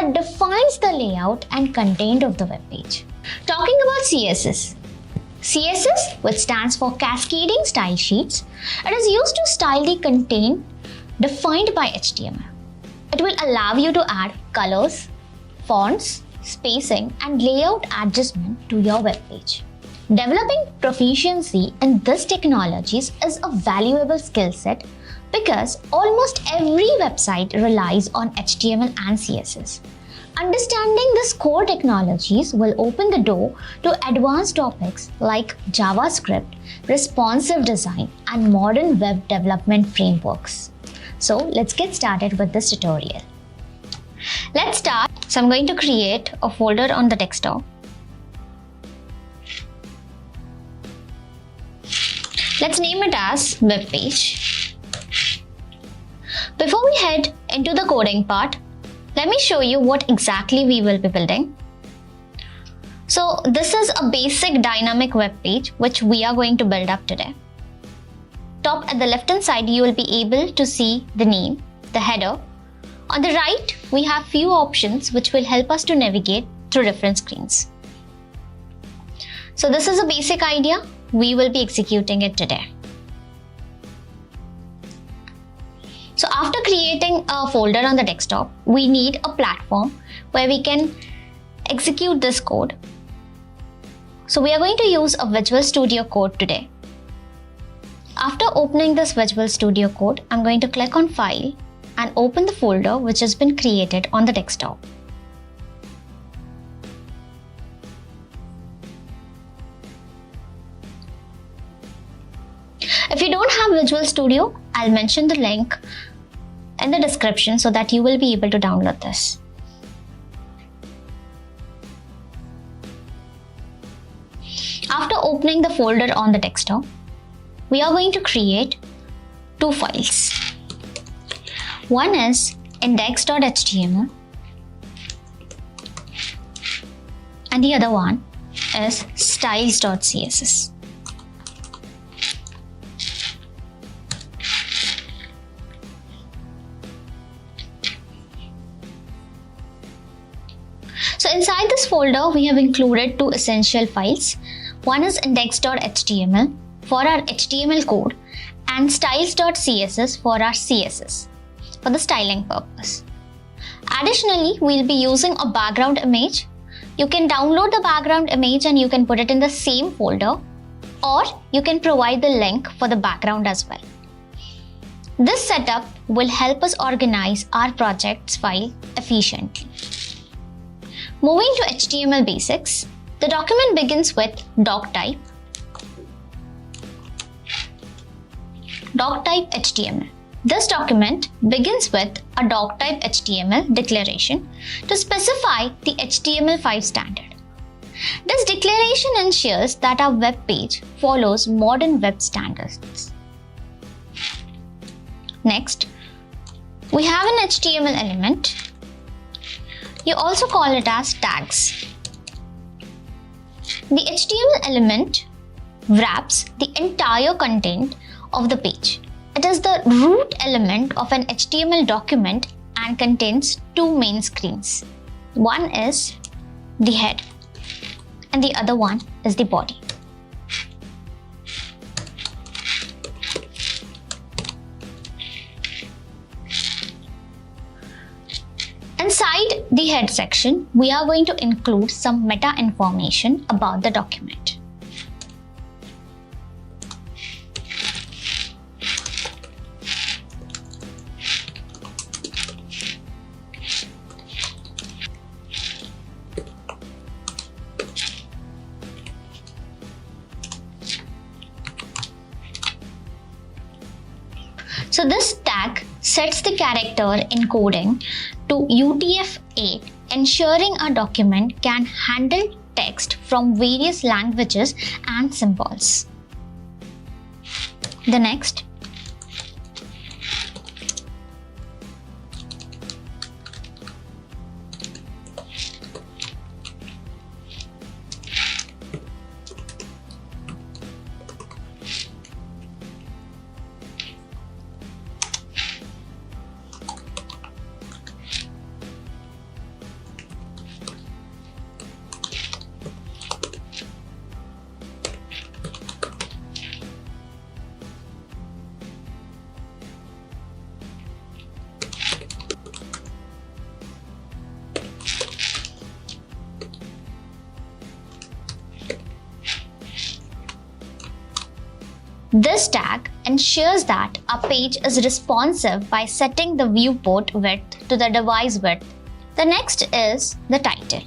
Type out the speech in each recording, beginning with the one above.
that defines the layout and content of the web page. Talking about CSS. CSS, which stands for Cascading Style Sheets, it is used to style the content defined by HTML. It will allow you to add colors, fonts, spacing, and layout adjustment to your web page. Developing proficiency in these technologies is a valuable skill set because almost every website relies on HTML and CSS. Understanding these core technologies will open the door to advanced topics like JavaScript, responsive design, and modern web development frameworks. So let's get started with this tutorial. Let's start. So I'm going to create a folder on the desktop. Let's name it as web page. Before we head into the coding part, let me show you what exactly we will be building. So this is a basic dynamic web page which we are going to build up today. Top at the left hand side, you will be able to see the name, the header. On the right, we have few options which will help us to navigate through different screens. So this is a basic idea. We will be executing it today. So after creating a folder on the desktop, we need a platform where we can execute this code. So we are going to use a Visual Studio Code today. After opening this Visual Studio Code, I'm going to click on File and open the folder which has been created on the desktop. If you don't have Visual Studio, I'll mention the link in the description so that you will be able to download this. After opening the folder on the desktop, we are going to create two files. One is index.html and the other one is styles.css. So inside this folder, we have included two essential files. One is index.html for our HTML code and styles.css for our CSS for the styling purpose. Additionally, we'll be using a background image. You can download the background image and you can put it in the same folder, or you can provide the link for the background as well. This setup will help us organize our project's file efficiently. Moving to HTML basics, the document begins with doctype HTML. This document begins with a doctype HTML declaration to specify the HTML5 standard. This declaration ensures that our web page follows modern web standards. Next, we have an HTML element. You also call it as tags. The HTML element wraps the entire content of the page. It is the root element of an HTML document and contains two main screens. One is the head and the other one is the body. Inside the head section, we are going to include some meta information about the document. So this tag sets the character encoding to UTF-8, ensuring a document can handle text from various languages and symbols. The next, This tag ensures that our page is responsive by setting the viewport width to the device width. The next is the title.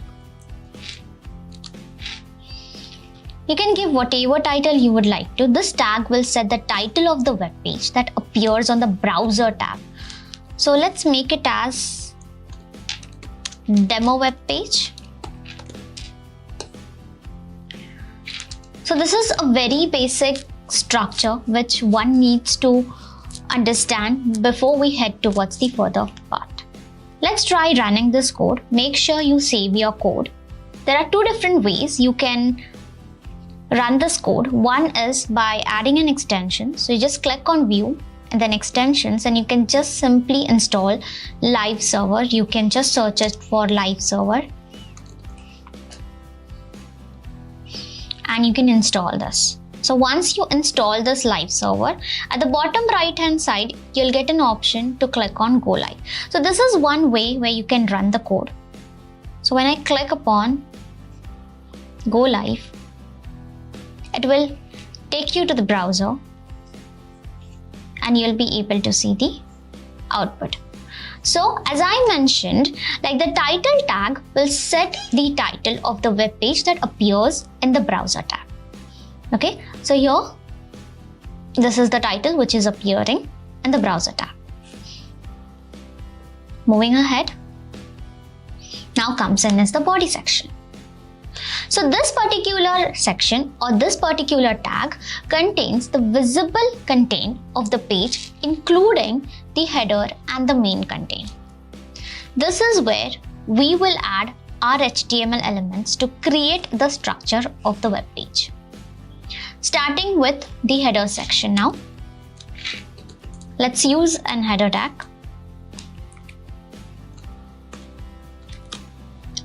You can give whatever title you would like to. This tag will set the title of the web page that appears on the browser tab. So let's make it as demo web page. So this is a very basic structure which one needs to understand before we head towards the further part. Let's try running this code. Make sure you save your code. There are two different ways you can run this code. One is by adding an extension. So you just click on view and then extensions, and you can just simply install live server. You can just search it for live server and you can install this. So once you install this live server, at the bottom right hand side you'll get an option to click on go live. So this is one way where you can run the code. So when I click upon go live, it will take you to the browser and you'll be able to see the output. So as I mentioned, like the title tag will set the title of the web page that appears in the browser tab. Okay, so here this is the title which is appearing in the browser tab. Moving ahead, now comes in is the body section. So this particular section or this particular tag contains the visible content of the page, including the header and the main content. This is where we will add our HTML elements to create the structure of the web page. Starting with the header section now. Let's use an header tag.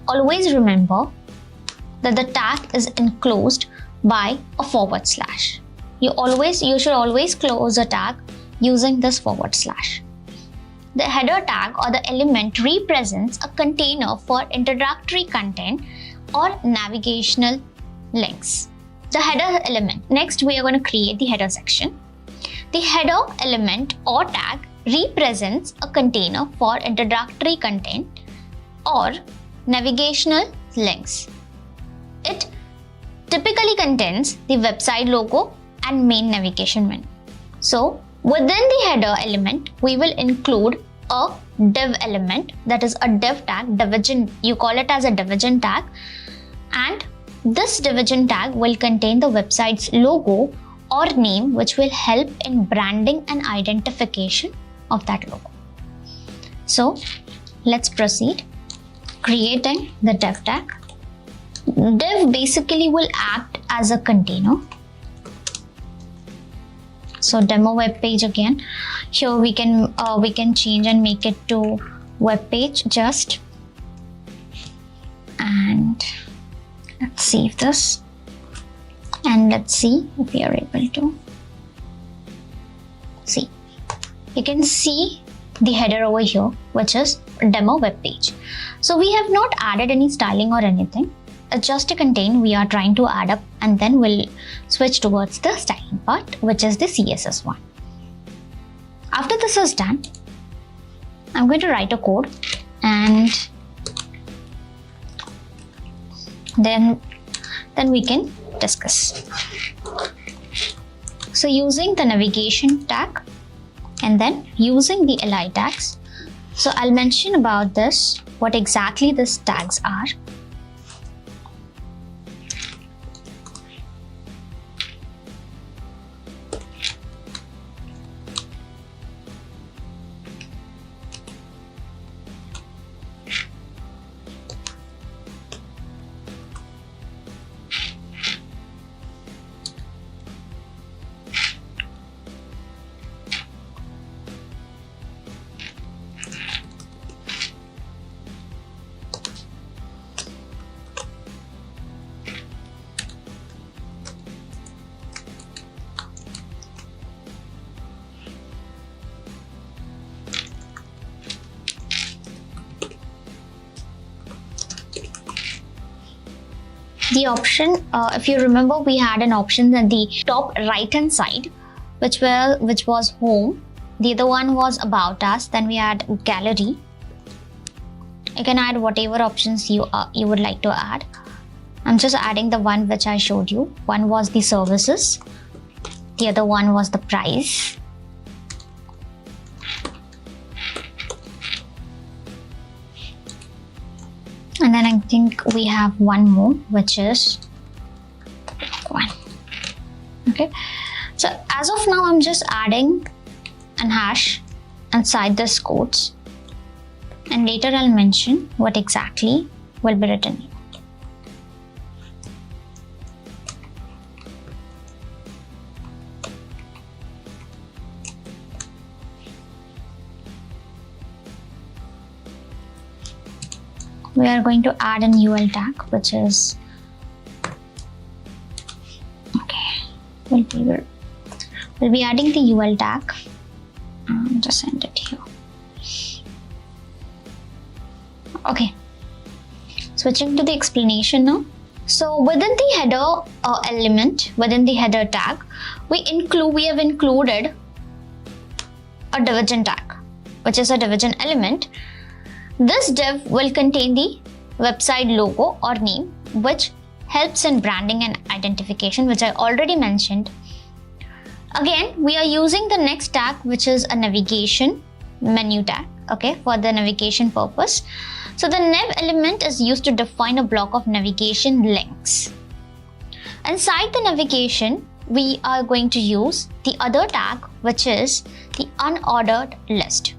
Always remember that the tag is enclosed by a forward slash. You should always close a tag using this forward slash. The header tag or the element represents a container for introductory content or navigational links. The header element. Next, we are going to create the header section. The header element or tag represents a container for introductory content or navigational links. It typically contains the website logo and main navigation menu. So within the header element, we will include a div element, that is a div tag, division, you call it as a division tag, and this division tag will contain the website's logo or name, which will help in branding and identification of that logo. So let's proceed. Creating the div tag. Div basically will act as a container. So demo web page again. Here we can change and make it to web page just, and let's save this and let's see if we are able to see. You can see the header over here, which is demo web page. So we have not added any styling or anything. It's just a contain we are trying to add up, and then we'll switch towards the styling part, which is the CSS one. After this is done, I'm going to write a code and then we can discuss. So using the navigation tag and then using the li tags. So I'll mention about this, what exactly these tags are. The option, if you remember, we had an option at the top right hand side which was home. The other one was about us. Then we had gallery. You can add whatever options you would like to add. I'm just adding the one which I showed you. One was the services. The other one was the price. And then I think we have one more, which is one. Okay. So as of now, I'm just adding an hash inside this quotes, and later I'll mention what exactly will be written here. We are going to add an UL tag, which is we'll be adding the UL tag. Just send it here. Okay, switching to the explanation now. So within the header element, within the header tag, we have included a division tag, which is a division element. This div will contain the website logo or name, which helps in branding and identification, which I already mentioned. Again, we are using the next tag, which is a navigation menu tag, okay, for the navigation purpose. So the nav element is used to define a block of navigation links. Inside the navigation, we are going to use the other tag, which is the unordered list.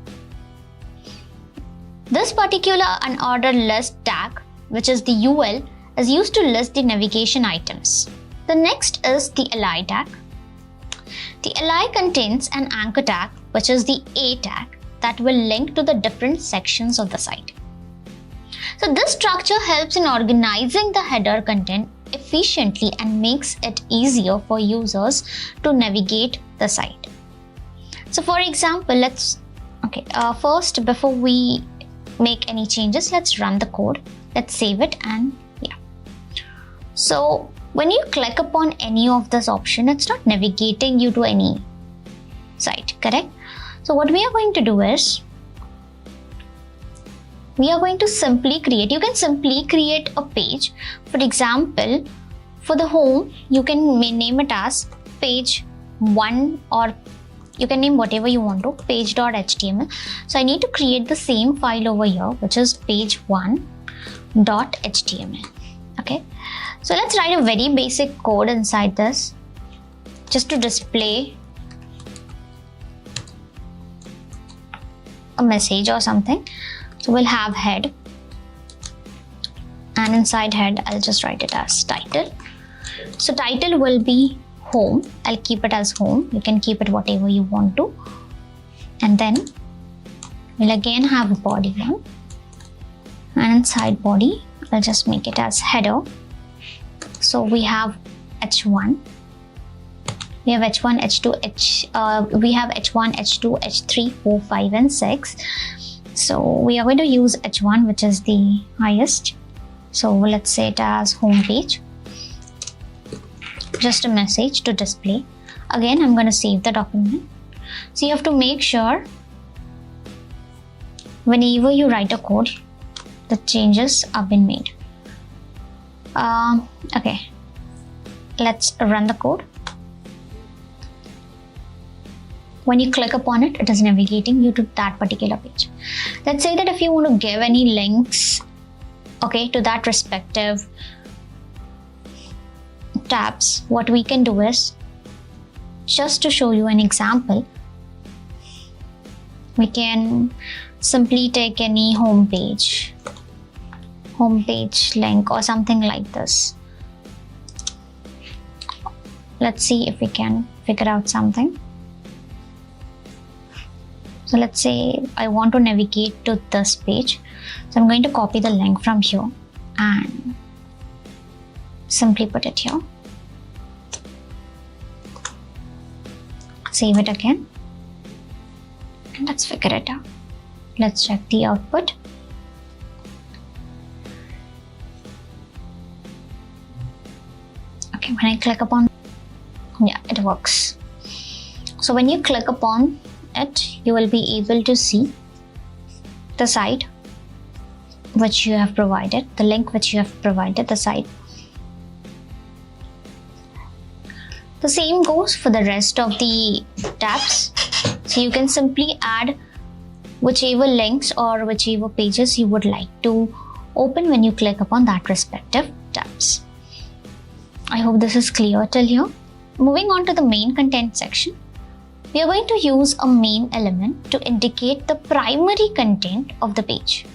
This particular unordered list tag, which is the UL, is used to list the navigation items. The next is the li tag. The li contains an anchor tag, which is the A tag, that will link to the different sections of the site. So this structure helps in organizing the header content efficiently and makes it easier for users to navigate the site. So for example, first, before we make any changes, let's run the code. Let's save it, and yeah. So when you click upon any of this option, it's not navigating you to any site, correct? So what we are going to do is, we are going to simply create, you can simply create a page. For example, for the home, you can name it as page 1, or you can name whatever you want to, page.html. So I need to create the same file over here, which is page1.html. Okay, so let's write a very basic code inside this, just to display a message or something. So we'll have head, and inside head, I'll just write it as title. So title will be home. I'll keep it as home. You can keep it whatever you want to. And then we'll again have a body one, and inside body, I'll just make it as header. So we have h1, we have h1, h2, we have h1, h2, h3, 4, 5, and 6. So we are going to use h1, which is the highest. So let's say it as home page. Just a message to display. Again, I'm going to save the document. So you have to make sure whenever you write a code, the changes have been made. Okay, let's run the code. When you click upon it, it is navigating you to that particular page. Let's say that if you want to give any links, okay, to that respective tabs, what we can do is, just to show you an example, we can simply take any home page link or something like this. Let's see if we can figure out something. So let's say I want to navigate to this page. So I'm going to copy the link from here and simply put it here. Save it again. And let's figure it out. Let's check the output. Okay, when I click upon, yeah, it works. So when you click upon it, you will be able to see the site which you have provided, the link which you have provided, the site. The same goes for the rest of the tabs. So you can simply add whichever links or whichever pages you would like to open when you click upon that respective tabs. I hope this is clear till here. Moving on to the main content section, we are going to use a main element to indicate the primary content of the page.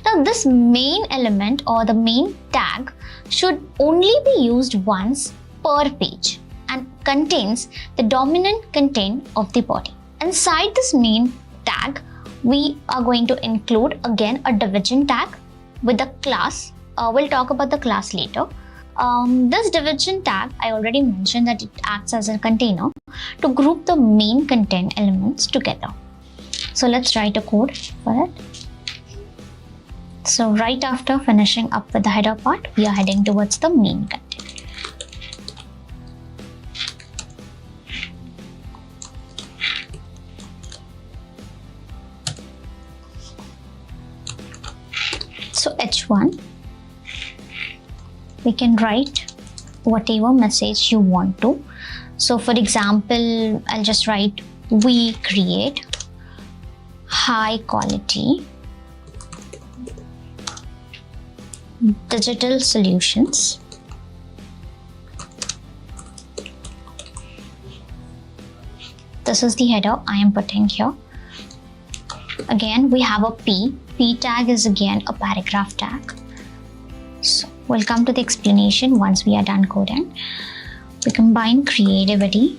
Now this main element or the main tag should only be used once per page and contains the dominant content of the body. Inside this main tag, we are going to include again a division tag with a class. We'll talk about the class later. This division tag, I already mentioned that it acts as a container to group the main content elements together. So let's write a code for it. So right after finishing up with the header part, we are heading towards the main content. So H1, we can write whatever message you want to. So for example, I'll just write, we create high quality digital solutions this is the header I am putting here. Again, we have a P tag is again a paragraph tag. So we'll come to the explanation once we are done coding. We combine creativity,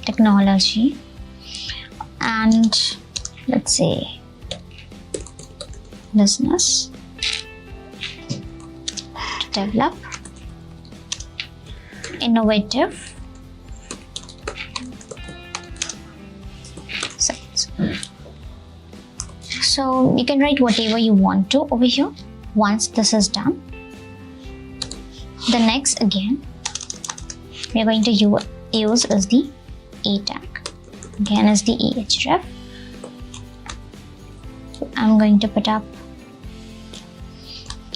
technology, and let's say business to develop innovative sites. So you can write whatever you want to over here. Once this is done, the next again we are going to use is the A tag. Again is the ahref. I'm going to put up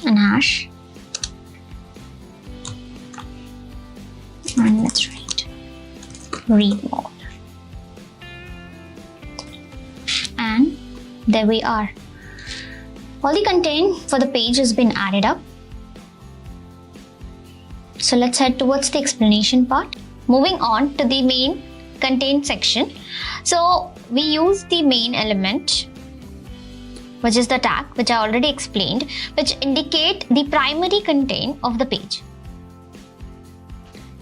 an hash and let's write read mode. And there we are. All the content for the page has been added up. So let's head towards the explanation part. Moving on to the main content section. So we use the main element, which is the tag, which I already explained, which indicate the primary content of the page.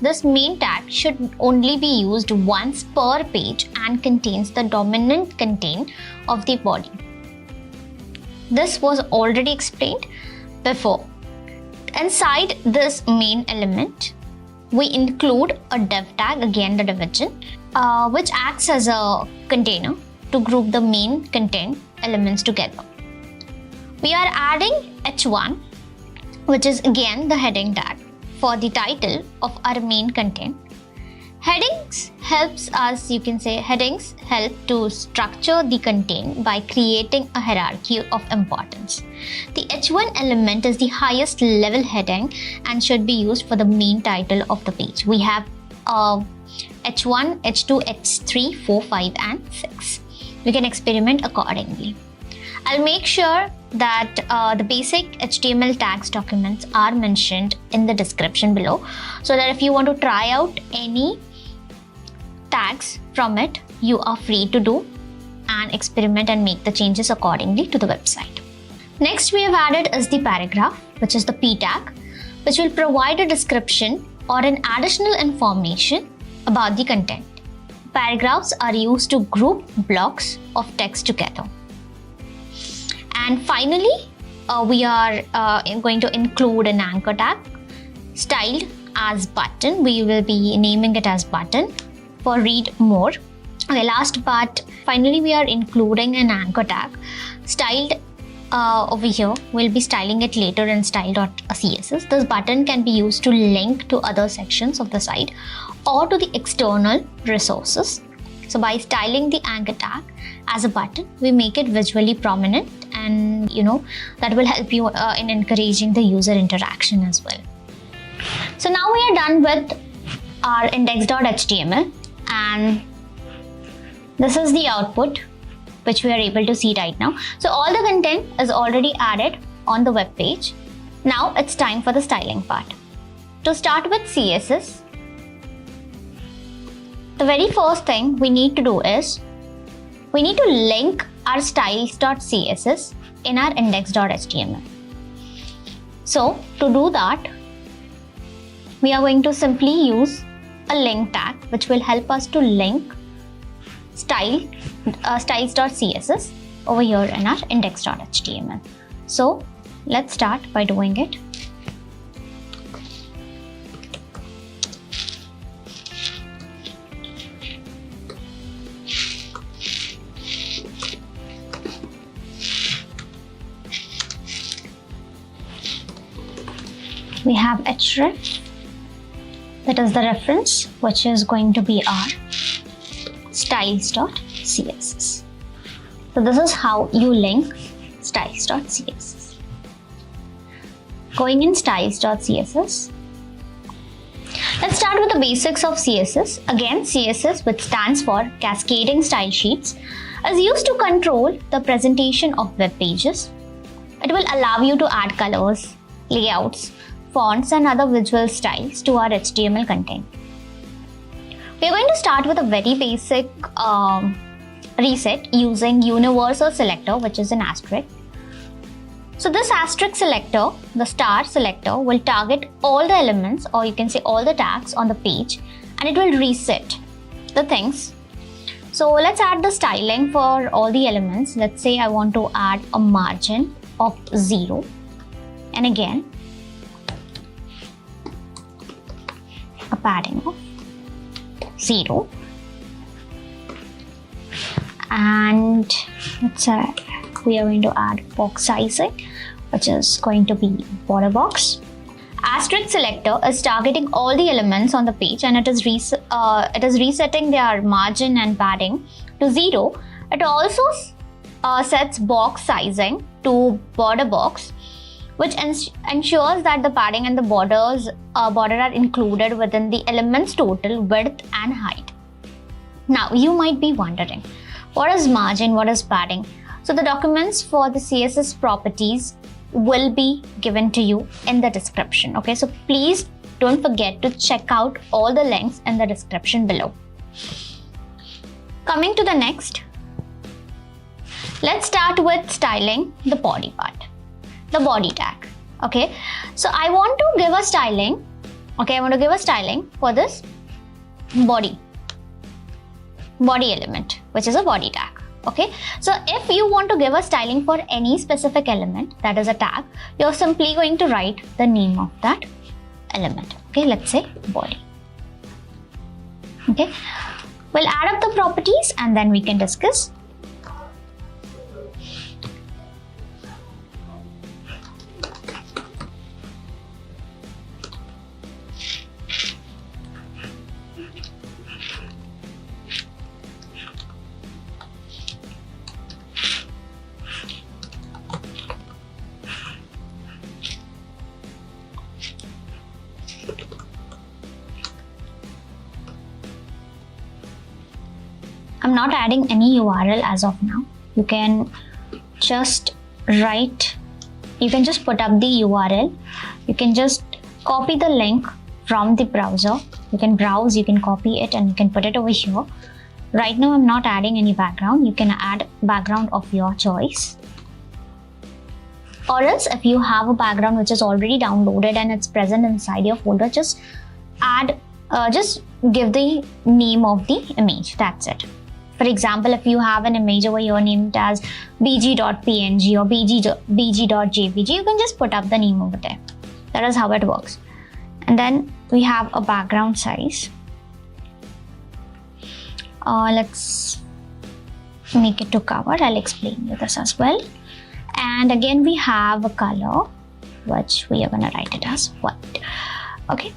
This main tag should only be used once per page and contains the dominant content of the body. This was already explained before. Inside this main element, we include a div tag, again the division, which acts as a container to group the main content elements together. We are adding H1, which is again the heading tag for the title of our main content. Headings helps us, you can say headings help to structure the content by creating a hierarchy of importance. The H1 element is the highest level heading and should be used for the main title of the page. We have H1, H2, H3, 4, 5 and 6. We can experiment accordingly. I'll make sure that the basic HTML tags documents are mentioned in the description below, so that if you want to try out any tags from it, you are free to do and experiment and make the changes accordingly to the website. Next we have added is the paragraph, which is the P tag, which will provide a description or an additional information about the content. Paragraphs are used to group blocks of text together. And finally, we are going to include an anchor tag styled as button. We will be naming it as button for read more. Okay, last part, finally we are including an anchor tag styled over here, we'll be styling it later in style.css. This button can be used to link to other sections of the site or to the external resources. So by styling the anchor tag as a button, we make it visually prominent, and that will help you in encouraging the user interaction as well. So now we are done with our index.html, and this is the output which we are able to see right now. So all the content is already added on the web page. Now it's time for the styling part. To start with CSS, the very first thing we need to do is we need to link our styles.css in our index.html. So to do that, we are going to simply use a link tag which will help us to link styles.css over here in our index.html. So let's start by doing it. We have href, that is the reference, which is going to be our styles.css. So this is how you link styles.css. Going in styles.css, let's start with the basics of CSS. Again, CSS, which stands for Cascading Style Sheets, is used to control the presentation of web pages. It will allow you to add colors, layouts, fonts and other visual styles to our HTML content. We are going to start with a very basic reset using universal selector, which is an asterisk. So this asterisk selector, the star selector, will target all the elements, or you can say all the tags on the page, and it will reset the things. So let's add the styling for all the elements. Let's say I want to add a margin of 0, and again a padding of 0, and let's say we are going to add box sizing, which is going to be border box. Asterisk selector is targeting all the elements on the page, and it is resetting their margin and padding to 0. It also sets box sizing to border box, which ensures that the padding and the border are included within the element's total width and height. Now you might be wondering, what is margin, what is padding? So the documents for the CSS properties will be given to you in the description. Okay, so please don't forget to check out all the links in the description below. Coming to the next, let's start with styling the body part, the body tag. Okay, so I want to give a styling. Okay, I want to give a styling for this body element, which is a body tag. Okay, so if you want to give a styling for any specific element that is a tag, you're simply going to write the name of that element. Okay, let's say body. Okay, we'll add up the properties and then we can discuss. I'm not adding any URL as of now. You can just write, you can just put up the URL. You can just copy the link from the browser. You can browse, you can copy it, and you can put it over here. Right now, I'm not adding any background. You can add background of your choice. Or else, if you have a background which is already downloaded and it's present inside your folder, just give the name of the image. That's it. For example, if you have an image over here named as bg.png or bg.jpg, you can just put up the name over there. That is how it works. And then we have a background size. Let's make it to cover. I'll explain you this as well. And again we have a color which we are going to write it as white. Okay.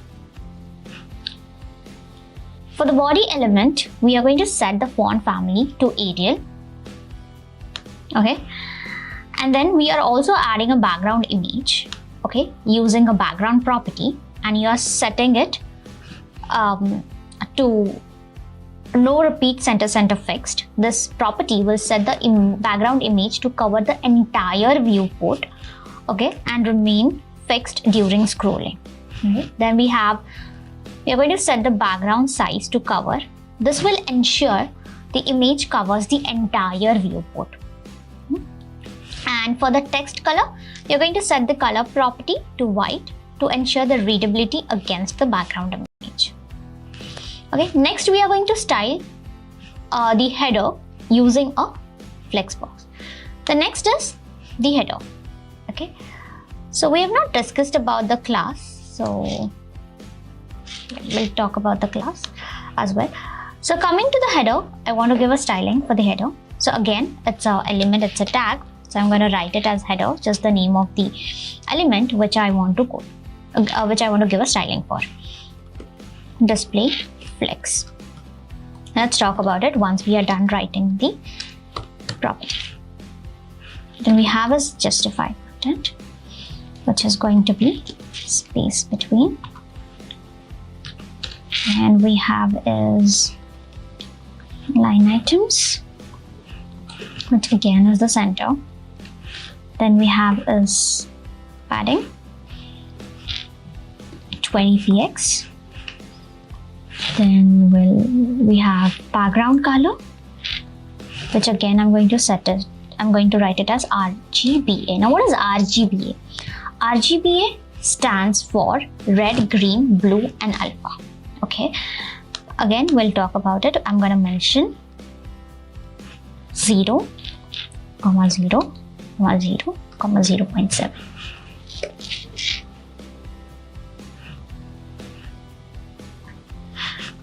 For the body element, we are going to set the font family to Arial. Okay. And then we are also adding a background image, okay, using a background property, and you are setting it to no repeat center fixed. This property will set the background image to cover the entire viewport, okay, and remain fixed during scrolling. Okay. Then we are going to set the background size to cover. This will ensure the image covers the entire viewport. And for the text color, you're going to set the color property to white to ensure the readability against the background image. Okay, next we are going to style the header using a flex box. The next is the header. Okay, so we have not discussed about the class, so we'll talk about the class as well. So coming to the header, I want to give a styling for the header. So again, it's a element, it's a tag. So I'm going to write it as header, just the name of the element which I want to code, which I want to give a styling for. Display flex. Let's talk about it once we are done writing the property. Then we have is justify content, which is going to be space between, and we have is line items, which again is the center. Then we have is padding 20px. Then we have background color, which again I'm going to set it. I'm going to write it as RGBA. Now what is RGBA? RGBA stands for red, green, blue, and alpha. Okay. Again, we'll talk about it. I'm going to mention 0, 0, 0, 0.7.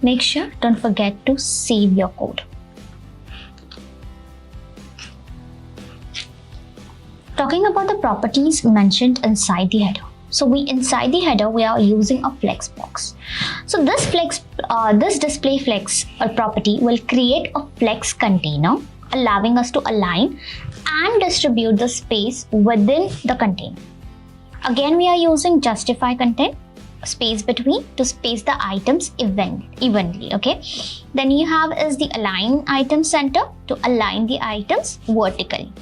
Make sure, don't forget to save your code. Talking about the properties mentioned inside the header. So inside the header, we are using a flex box. So this display flex property will create a flex container, allowing us to align and distribute the space within the container. Again, we are using justify content, space between, to space the items evenly. Okay. Then you have is the align item center to align the items vertically.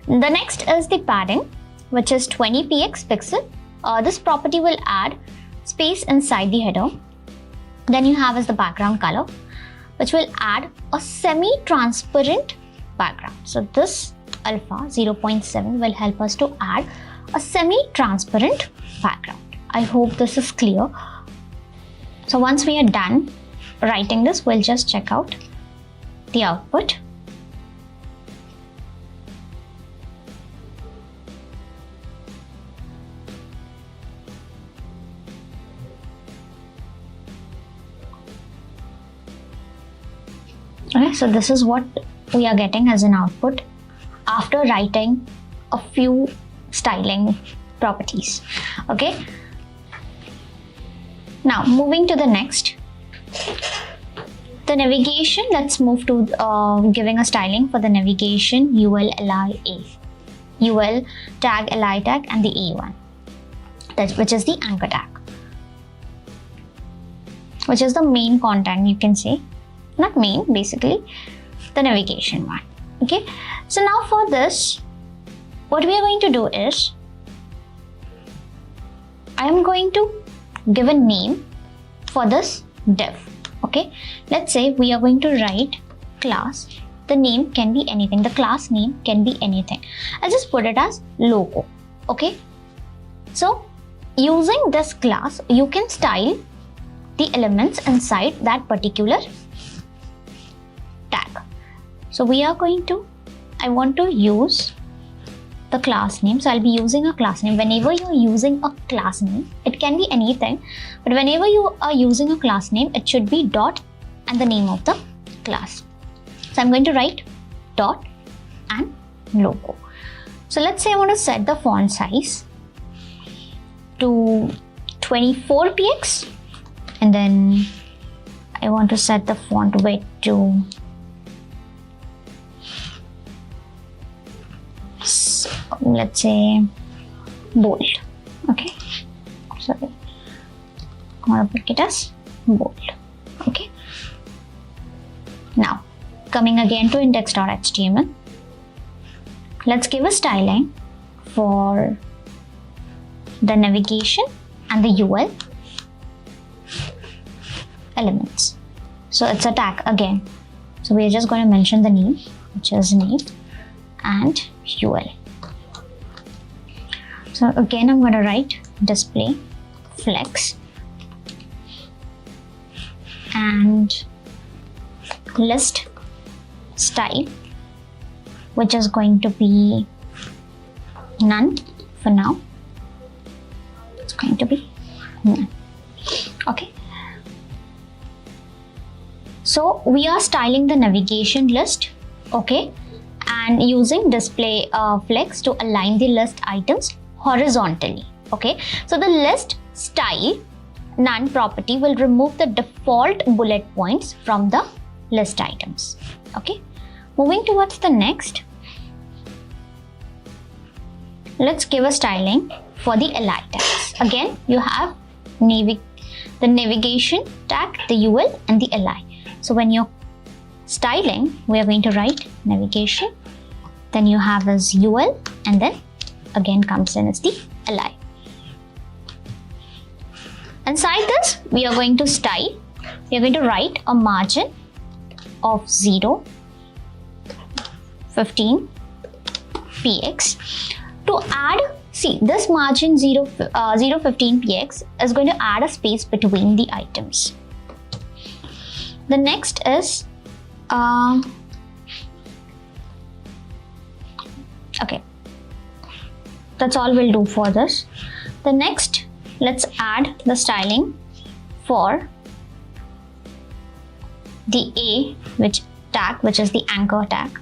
The next is the padding, which is 20px pixel. This property will add space inside the header. Then you have is the background color, which will add a semi-transparent background. So this alpha 0.7 will help us to add a semi-transparent background. I hope this is clear. So once we are done writing this, we'll just check out the output. Okay, so this is what we are getting as an output after writing a few styling properties. Okay. Now moving to the next, the navigation. Let's move to giving a styling for the navigation UL li a, UL tag li tag, and the A1, which is the anchor tag, which is the main content, you can say. Not main, basically the navigation one. Okay, so now for this, what we are going to do is, I am going to give a name for this div. Okay, let's say we are going to write class. The name can be anything, the class name can be anything. I'll just put it as logo. Okay, so using this class, you can style the elements inside that particular tag. So we are going to, I want to use the class name. So I'll be using a class name. Whenever you're using a class name, it can be anything, but whenever you are using a class name, it should be dot and the name of the class. So I'm going to write dot and logo. So let's say I want to set the font size to 24px, and then I want to set the font weight to let's say bold. Okay, sorry, I want to pick it as bold. Okay, now coming again to index.html, let's give a styling for the navigation and the UL elements. So it's a tag again. So we're just going to mention the name, which is name and UL. So again, I'm going to write display flex and list style, which is going to be none for now. It's going to be none. Okay. So we are styling the navigation list, okay, and using display flex to align the list items horizontally. Okay, so the list style none property will remove the default bullet points from the list items. Okay, moving towards the next, let's give a styling for the li tags. Again, you have the navigation tag, the UL and the li. So when you're styling, we are going to write navigation, then you have as UL, and then again comes in as the li. Inside this, we are going to style, we are going to write a margin of 0, 15 px. To add, see, this margin 0, 15 px is going to add a space between the items. The next is okay, that's all we'll do for this. The next, let's add the styling for the A which is the anchor tag.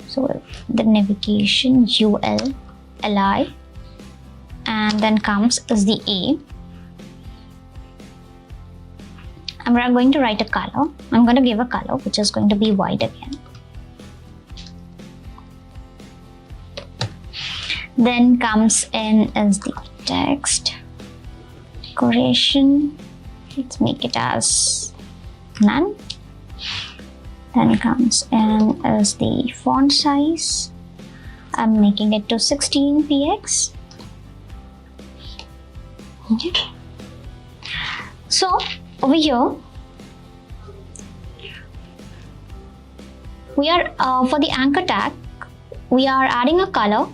So the navigation UL li, and then comes as the A. I'm going to write a color. I'm going to give a color which is going to be white again. Then comes in as the text decoration. Let's make it as none. Then comes in as the font size. I'm making it to 16px. Okay. So over here, we are for the anchor tag, we are adding a color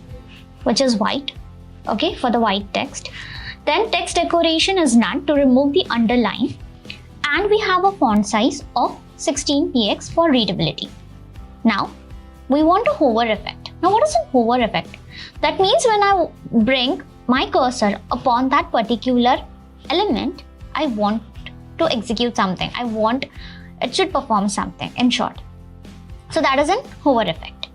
which is white, okay, for the white text. Then text decoration is none to remove the underline, and we have a font size of 16px for readability. Now we want a hover effect. Now what is a hover effect? That means when I bring my cursor upon that particular element, I want to execute something. I want it should perform something, in short. So that is an hover effect.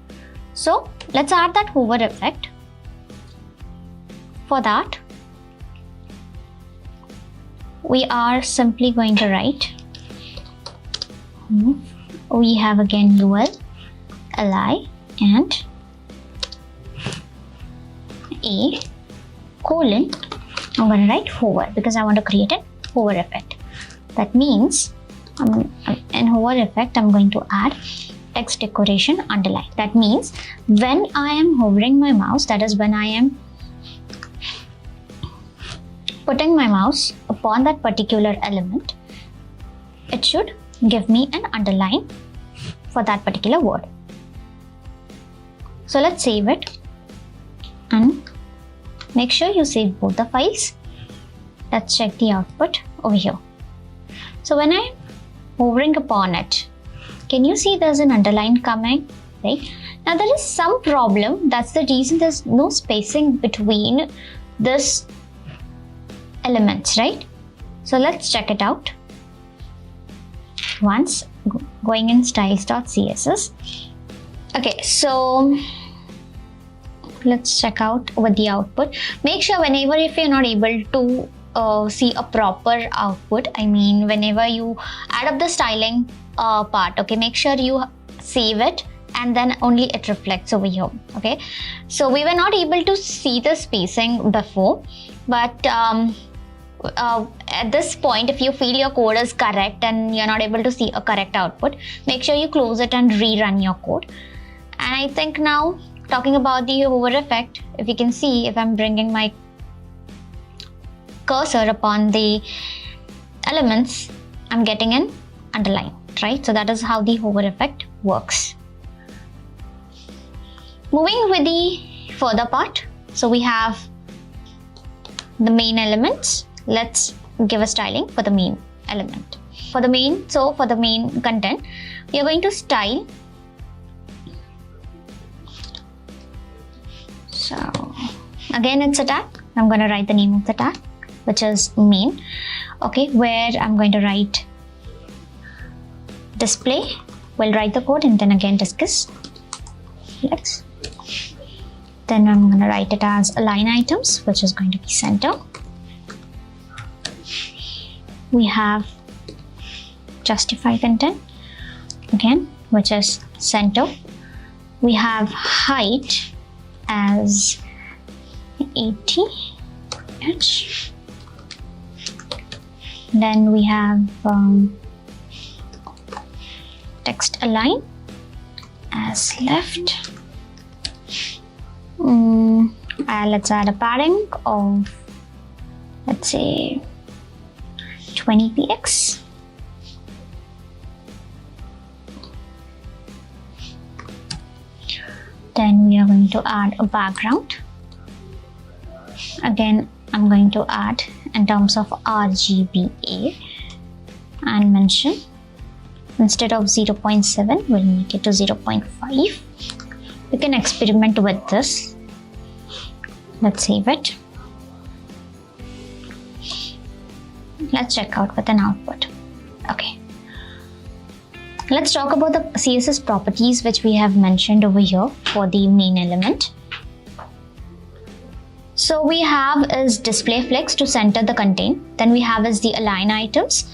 So let's add that hover effect. For that, we are simply going to write, we have again UL, li and A colon, I'm going to write hover because I want to create a hover effect. That means in hover effect, I'm going to add text decoration underline. That means when I am hovering my mouse, that is when I am putting my mouse upon that particular element, it should give me an underline for that particular word. So let's save it and make sure you save both the files. Let's check the output over here. So when I'm hovering upon it, can you see there's an underline coming, right? Now there is some problem. That's the reason there's no spacing between this elements, right? So let's check it out. Once going in styles.css. Okay, so let's check out with the output. Make sure whenever if you're not able to see a proper output, I mean whenever you add up the styling part, okay, make sure you save it and then only it reflects over here. Okay, so we were not able to see the spacing before, but at this point, if you feel your code is correct and you're not able to see a correct output, make sure you close it and rerun your code. And I think now, talking about the hover effect, if you can see, if I'm bringing my cursor upon the elements, I'm getting an underline, right? So that is how the hover effect works. Moving with the further part, so we have the main elements. Let's give a styling for the main element. For the main content, we are going to style. So again, it's a tag. I'm going to write the name of the tag, which is main. Okay, where I'm going to write display. We'll write the code and then again discuss. Flex. Then I'm going to write it as align items, which is going to be center. We have justify content again, which is center. We have height as 80 inch. Then we have text align as left. Let's add a padding of, let's say, 20 px. Then we are going to add a background. Again, I'm going to add in terms of RGBA and mention instead of 0.7, we'll make it to 0.5. We can experiment with this. Let's save it. Let's check out with an output. Okay. Let's talk about the CSS properties which we have mentioned over here for the main element. So we have is display flex to center the content. Then we have is the align items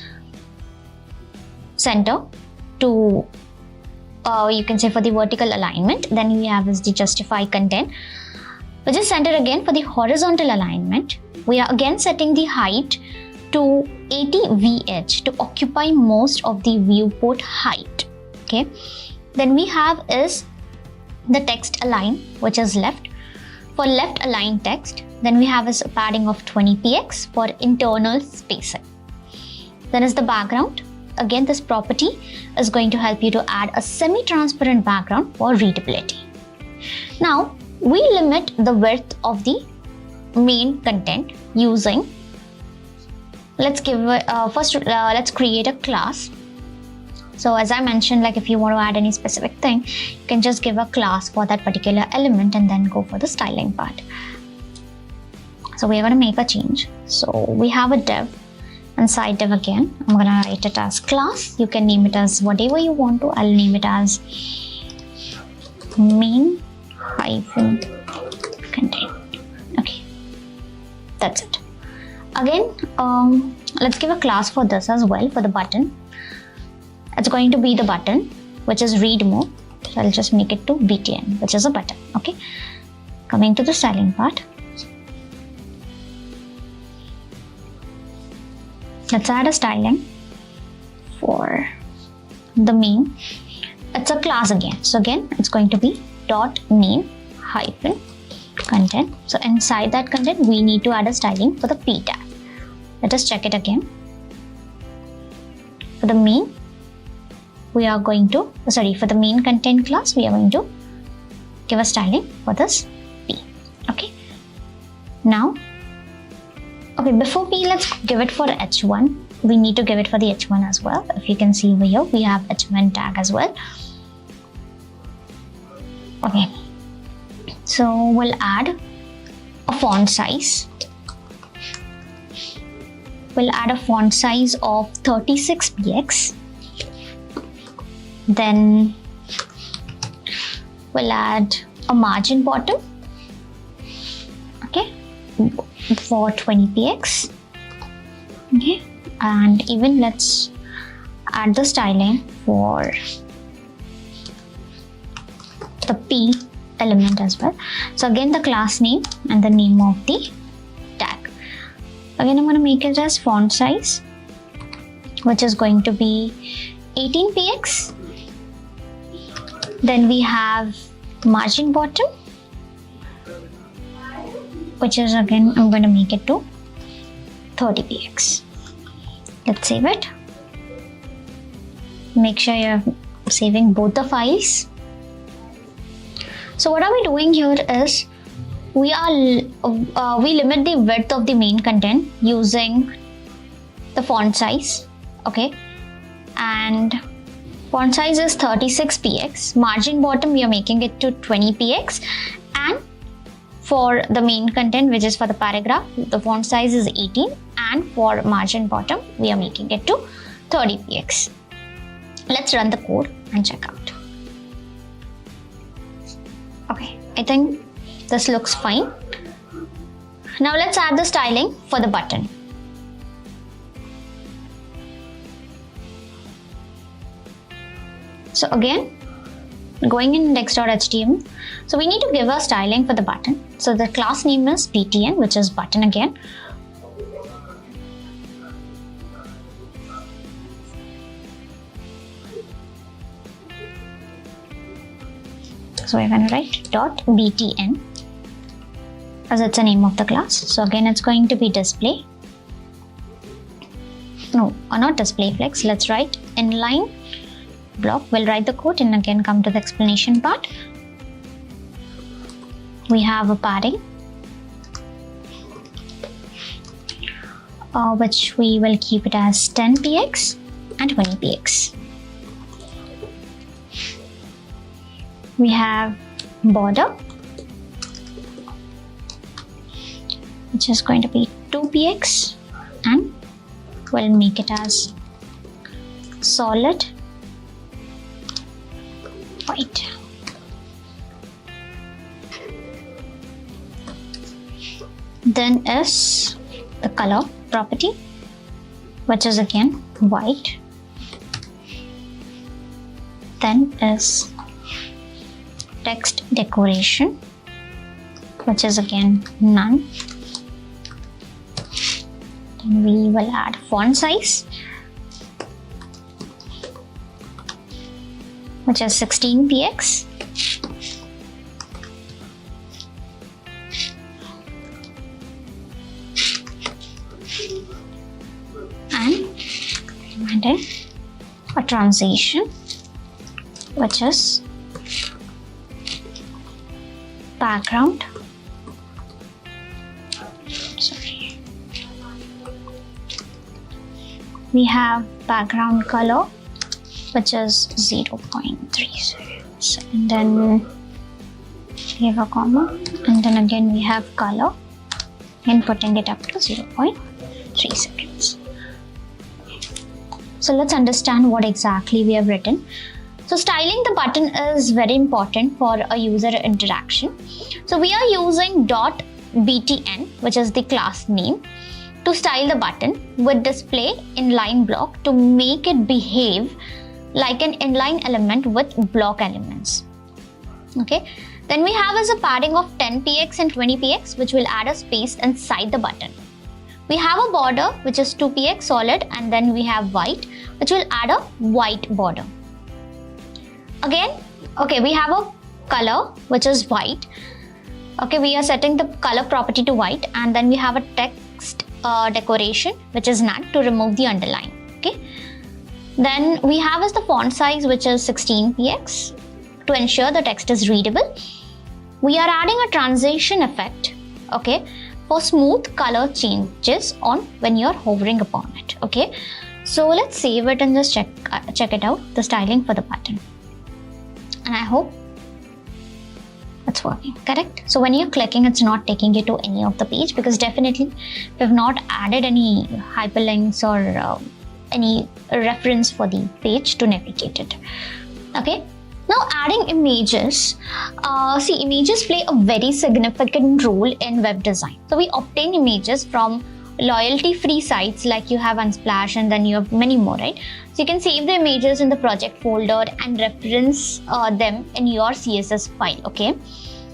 center to you can say for the vertical alignment. Then we have is the justify content, which is center again for the horizontal alignment. We are again setting the height to 80 VH to occupy most of the viewport height. Okay. Then we have is the text align, which is left. For left align text, then we have is a padding of 20 px for internal spacing. Then is the background. Again, this property is going to help you to add a semi-transparent background for readability. Now, we limit the width of the main content using, let's create a class. So as I mentioned, like if you want to add any specific thing, you can just give a class for that particular element and then go for the styling part. So we're going to make a change. So we have a div. Inside div again, I'm going to write it as class. You can name it as whatever you want to. I'll name it as main hyphen content. Okay, that's it. Again, let's give a class for this as well for the button. It's going to be the button, which is read more. So I'll just make it to btn, which is a button. Okay, coming to the styling part. Let's add a styling for the main. It's a class again. So again, it's going to be dot name hyphen content. So inside that content, we need to add a styling for the p tag. Let us check it again. For the main, we are going to, for the main content class, we are going to give a styling for this p. Okay. Now, okay, before p, let's give it for h1. We need to give it for the h1 as well. If you can see over here, we have h1 tag as well. Okay. So we'll add a font size. We'll add a font size of 36 px. Then we'll add a margin bottom for 20px. Okay, and even let's add the styling for the P element as well. So again, the class name and the name of the tag. Again, I'm going to make it as font size, which is going to be 18px. Then we have margin bottom, which is again, I'm going to make it to 30px. Let's save it. Make sure you're saving both the files. So what are we doing here is we limit the width of the main content using the font size. Okay, and font size is 36px. Margin bottom we are making it to 20px, and for the main content, which is for the paragraph, the font size is 18, and for margin bottom we are making it to 30px. Let's run the code and check out. Okay, I think this looks fine. Now let's add the styling for the button. So again, going in index.html, so we need to give a styling for the button. So the class name is btn, which is button again. So we're going to write .btn as it's the name of the class. So again, it's going to be display. No, or not display flex. Let's write inline block. We'll write the code and again come to the explanation part. We have a padding, which we will keep it as 10px and 20px. We have border, which is going to be 2px, and we'll make it as solid white. Then is the color property, which is again white. Then is text decoration, which is again none. Then we will add font size, which is 16px. And then a transition, which is background. Sorry. We have background color, which is 0.3, and then we have a comma, and then again we have color and putting it up to 0.3 seconds. So let's understand what exactly we have written. So styling the button is very important for a user interaction. So we are using .btn, which is the class name, to style the button with display inline block to make it behave like an inline element with block elements. Okay. Then we have as a padding of 10px and 20px, which will add a space inside the button. We have a border, which is 2px solid, and then we have white, which will add a white border. Again, okay, we have a color, which is white. Okay, we are setting the color property to white, and then we have a text decoration, which is none, to remove the underline. Okay. Then we have as the font size, which is 16px, to ensure the text is readable. We are adding a transition effect, okay, for smooth color changes on when you're hovering upon it. Okay, so let's save it and just check it out, the styling for the button. And I hope it's working, correct? So when you're clicking, it's not taking you to any of the page, because definitely we have not added any hyperlinks or any reference for the page to navigate it. Okay, Now adding images. See, images play a very significant role in web design. So we obtain images from loyalty-free sites like you have Unsplash, and then you have many more, right? So you can save the images in the project folder and reference them in your CSS file, okay?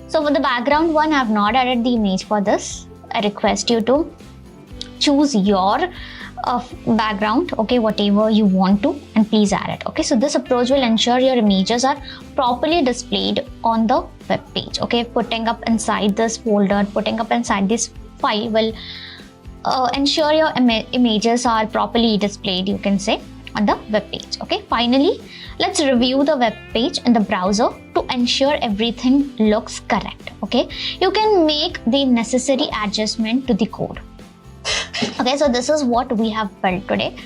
So for the background one, I have not added the image for this. I request you to choose your background, okay, whatever you want to, and please add it, okay? So this approach will ensure your images are properly displayed on the web page, okay? Putting up inside this folder, putting up inside this file will ensure your images are properly displayed, you can say, on the web page, okay? Finally, let's review the web page in the browser to ensure everything looks correct, okay? You can make the necessary adjustment to the code. Okay, so this is what we have built today.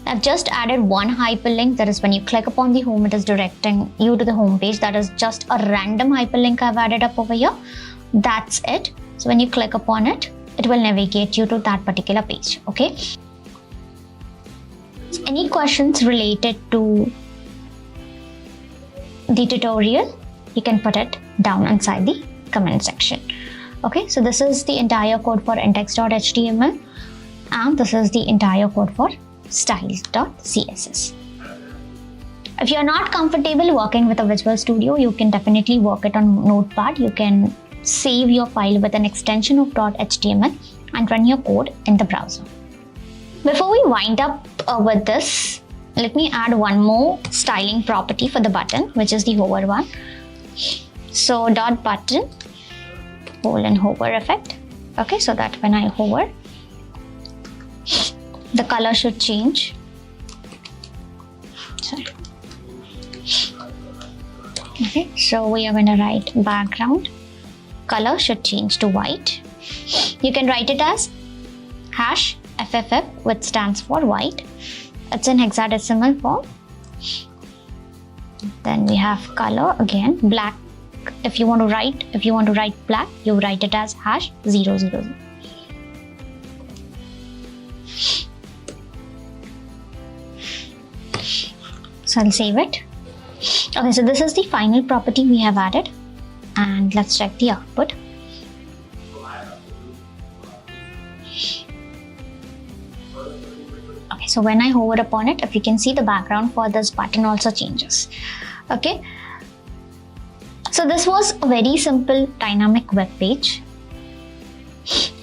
I've just added one hyperlink. That is, when you click upon the home, it is directing you to the home page. That is just a random hyperlink I've added up over here. That's it. So when you click upon it, it will navigate you to that particular page, okay? Any questions related to the tutorial, you can put it down inside the comment section. Okay, so this is the entire code for index.html, and this is the entire code for styles.css. If you're not comfortable working with a Visual Studio, you can definitely work it on Notepad. You can save your file with an extension of .html and run your code in the browser. Before we wind up with this, let me add one more styling property for the button, which is the hover one. So .button hover effect, okay, so that when I hover, the color should change. Sorry. Okay, so we are going to write background color should change to white. You can write it as #FFF, which stands for white. It's in hexadecimal form. Then we have color again, black. If you want to write black, you write it as #000. So I'll save it. Okay, so this is the final property we have added, and let's check the output. Okay, so when I hover upon it, if you can see, the background for this button also changes. Okay. So this was a very simple dynamic web page.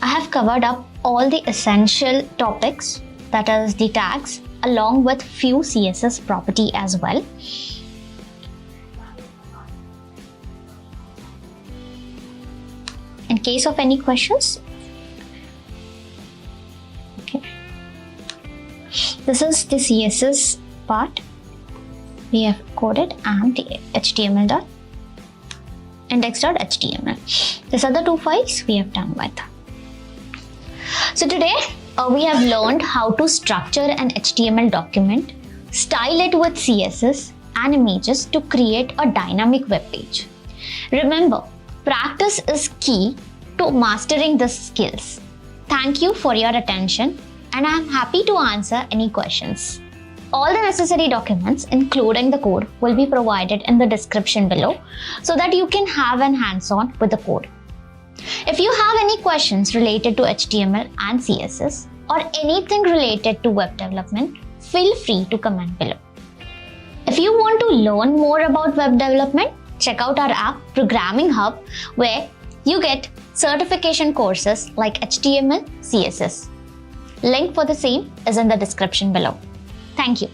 I have covered up all the essential topics, that is the tags, along with few CSS property as well. In case of any questions, okay. This is the CSS part we have coded, and the HTML index.html. These are the two files we have done with. So today we have learned how to structure an HTML document, style it with CSS and images to create a dynamic web page. Remember, practice is key to mastering the skills. Thank you for your attention, and I am happy to answer any questions. All the necessary documents, including the code, will be provided in the description below so that you can have an hands-on with the code. If you have any questions related to HTML and CSS or anything related to web development, feel free to comment below. If you want to learn more about web development, check out our app Programming Hub, where you get certification courses like HTML, CSS. Link for the same is in the description below. Thank you.